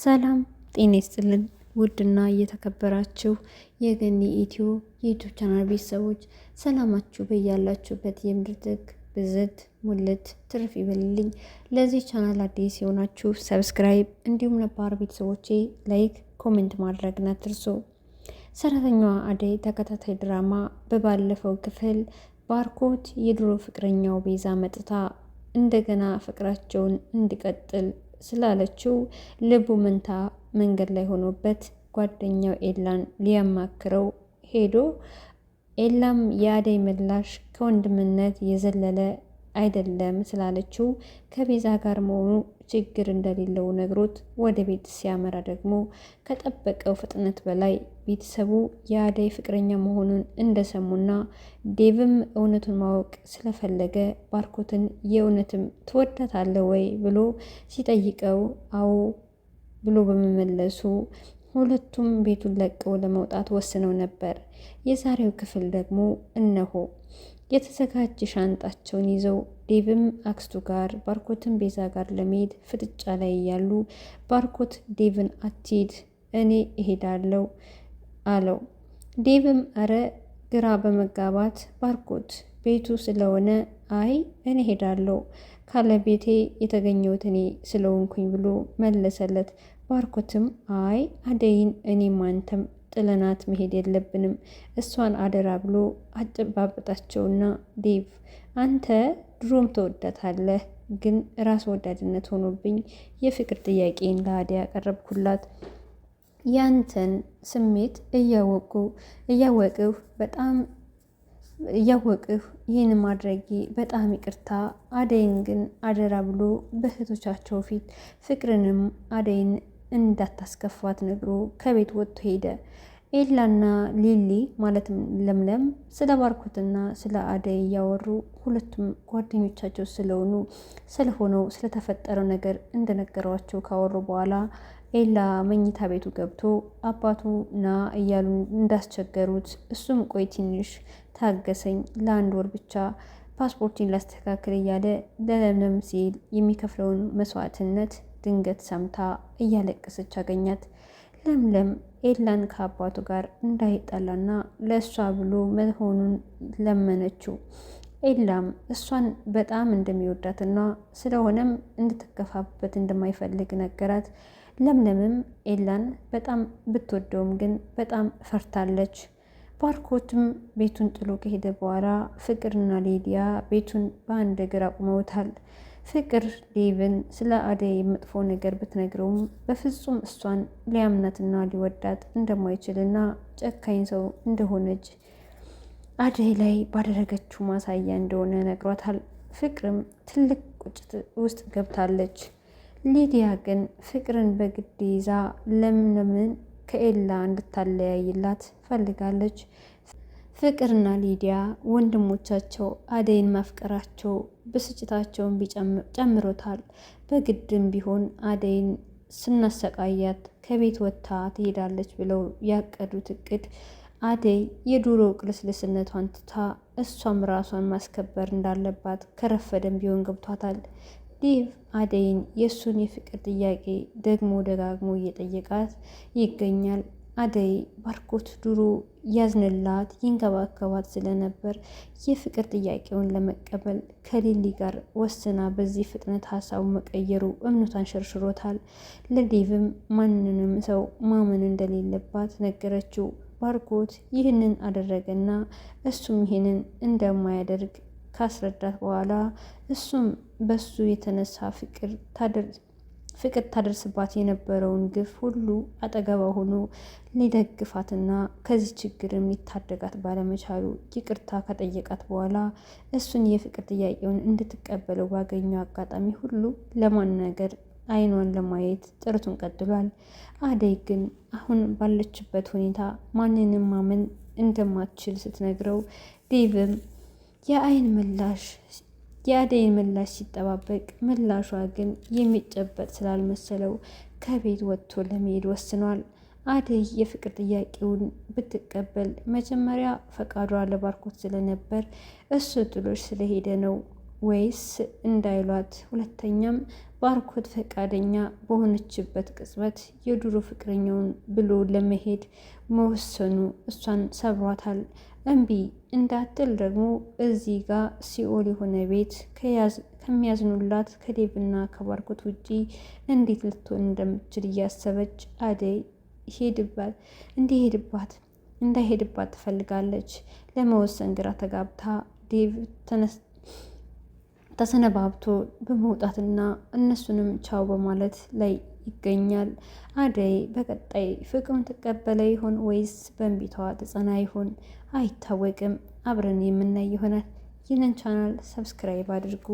ሰላም ጤና ይስጥልን። ውድና እየተከበራችሁ የገኒ ኢትዮ የዩቲዩብ ቻናል ቤተሰቦች ሰላማችሁ በያላችሁበት የምድር ጥግ ብዝት ሙልት ትርፍ ይበልልኝ። ለዚህ ቻናል አዲስ የሆናችሁ ሰብስክራይብ፣ እንዲሁም ነባር ቤተሰቦቼ ላይክ፣ ኮሜንት ማድረግን አትርሱ። ሰራተኛዋ አደይ ተከታታይ ድራማ በባለፈው ክፍል ባርኮት የድሮ ፍቅረኛው ቤዛ መጥታ እንደገና ፍቅራቸውን እንዲቀጥል ስላለችው ልቡ መንታ መንገድ ላይ ሆኖበት ጓደኛው ኤላን ሊያማክረው ሄዶ ኤላም የአደይ ምላሽ ከወንድምነት የዘለለ አይደለም ስላለችው ከቤዛ ጋር መሆኑ ችግር እንደሌለው ነግሮት ወደ ቤት ሲያመራ ደግሞ ከጠበቀው ፍጥነት በላይ ቤተሰቡ የአደይ ፍቅረኛ መሆኑን እንደሰሙና ዴቭም እውነቱን ማወቅ ስለፈለገ ባርኮትን የእውነትም ትወዳታለህ ወይ ብሎ ሲጠይቀው አዎ ብሎ በመመለሱ ሁለቱም ቤቱን ለቀው ለመውጣት ወስነው ነበር። የዛሬው ክፍል ደግሞ እነሆ የተዘጋጀ ሻንጣቸውን ይዘው ዴቭም አክስቱ ጋር ባርኮትን ቤዛ ጋር ለመሄድ ፍጥጫ ላይ እያሉ ባርኮት ዴቭን አትሂድ እኔ እሄዳለሁ አለው። ዴቭም አረ ግራ በመጋባት ባርኮት ቤቱ ስለሆነ አይ እኔ እሄዳለሁ ካለ ቤቴ የተገኘሁት እኔ ስለሆንኩኝ ብሎ መለሰለት። ባርኮትም አይ አደይን እኔም አንተም ጥለናት መሄድ የለብንም እሷን አደራ ብሎ አጨባበጣቸውና ዴቭ አንተ ድሮም ተወዳታለህ፣ ግን ራስ ወዳድነት ሆኖብኝ የፍቅር ጥያቄን ለአደይ ያቀረብኩላት ያንተን ስሜት እያወቅሁ ይህን ማድረጌ በጣም ይቅርታ፣ አደይን ግን አደራ ብሎ በእህቶቻቸው ፊት ፍቅርንም አደይን እንዳታስከፋት ነግሮ ከቤት ወጥቶ ሄደ። ኤላና ሊሊ ማለትም ለምለም ስለ ባርኮትና ስለ አደይ እያወሩ ሁለቱም ጓደኞቻቸው ስለሆነው ስለተፈጠረው ነገር እንደነገሯቸው ካወሩ በኋላ ኤላ መኝታ ቤቱ ገብቶ አባቱ ና እያሉ እንዳስቸገሩት እሱም ቆይ ትንሽ ታገሰኝ ለአንድ ወር ብቻ ፓስፖርቲን ላስተካክል እያለ ለለምለም ሲል የሚከፍለውን መስዋዕትነት ድንገት ሰምታ እያለቀሰች አገኛት። ለምለም ኤላን ከአባቱ ጋር እንዳይጣላና ለእሷ ብሎ መሆኑን ለመነችው። ኤላም እሷን በጣም እንደሚወዳትና ስለሆነም እንድትከፋበት እንደማይፈልግ ነገራት። ለምለምም ኤላን በጣም ብትወደውም ግን በጣም ፈርታለች። ባርኮትም ቤቱን ጥሎ ከሄደ በኋላ ፍቅርና ሊዲያ ቤቱን በአንድ እግር አቁመውታል። ፍቅር ዴቭን ስለ አደይ መጥፎ ነገር ብትነግረውም በፍጹም እሷን ሊያምናትና ሊወዳት እንደማይችልና ጨካኝ ሰው እንደሆነች አደይ ላይ ባደረገችው ማሳያ እንደሆነ ነግሯታል። ፍቅርም ትልቅ ቁጭት ውስጥ ገብታለች። ሊዲያ ግን ፍቅርን በግድ ይዛ ለምለምን ከኤላ እንድታለያይላት ፈልጋለች። ፍቅርና ሊዲያ ወንድሞቻቸው አደይን ማፍቀራቸው ብስጭታቸውን ጨምሮታል። በግድም ቢሆን አደይን ስናሰቃያት ከቤት ወጥታ ትሄዳለች ብለው ያቀዱት እቅድ አደይ የዱሮ ቅልስልስነቷን ትታ እሷም ራሷን ማስከበር እንዳለባት ከረፈደም ቢሆን ገብቷታል። ዴቭ አደይን የእሱን የፍቅር ጥያቄ ደግሞ ደጋግሞ እየጠየቃት ይገኛል። አደይ ባርኮት ድሮ ያዝንላት ይንከባከባት ስለነበር የፍቅር ጥያቄውን ለመቀበል ከሊሊ ጋር ወስና በዚህ ፍጥነት ሀሳቡ መቀየሩ እምነቷን ሸርሽሮታል። ለዴቭም ማንንም ሰው ማመን እንደሌለባት ነገረችው። ባርኮት ይህንን አደረገና እሱም ይህንን እንደማያደርግ ካስረዳት በኋላ እሱም በሱ የተነሳ ፍቅር ታደርስባት የነበረውን ግፍ ሁሉ አጠገባ ሆኖ ሊደግፋትና ከዚህ ችግርም ሊታደጋት ባለመቻሉ ይቅርታ ከጠየቃት በኋላ እሱን የፍቅር ጥያቄውን እንድትቀበለው ባገኘው አጋጣሚ ሁሉ ለማናገር አይኗን ለማየት ጥረቱን ቀጥሏል። አደይ ግን አሁን ባለችበት ሁኔታ ማንንም ማመን እንደማትችል ስትነግረው ዴቭም የአደይን ምላሽ ሲጠባበቅ ምላሿ ግን የሚጨበጥ ስላልመሰለው ከቤት ወጥቶ ለመሄድ ወስኗል። አደይ የፍቅር ጥያቄውን ብትቀበል መጀመሪያ ፈቃዷ ለባርኮት ስለነበር እሱ ጥሎሽ ስለሄደ ነው ወይስ እንዳይሏት? ሁለተኛም ባርኮት ፈቃደኛ በሆነችበት ቅጽበት የድሮ ፍቅረኛውን ብሎ ለመሄድ መወሰኑ እሷን ሰብሯታል። እምቢ እንዳትል ደግሞ እዚህ ጋር ሲኦል የሆነ ቤት ከሚያዝኑላት ከዴቭና ከባርኮት ውጪ እንዴት ልትሆን እንደምትችል እያሰበች አደይ እንዳይሄድባት ትፈልጋለች። ለመወሰን ግራ ተጋብታ ዴቭ ተሰነባብቶ በመውጣትና እነሱንም ቻው በማለት ላይ ይገኛል። አደይ በቀጣይ ፍቅሩን ትቀበለ ይሆን ወይስ በእንቢታዋ ትጸና ይሆን? አይታወቅም። አብረን የምናይ ይሆናል። ይህንን ቻናል ሰብስክራይብ አድርጉ።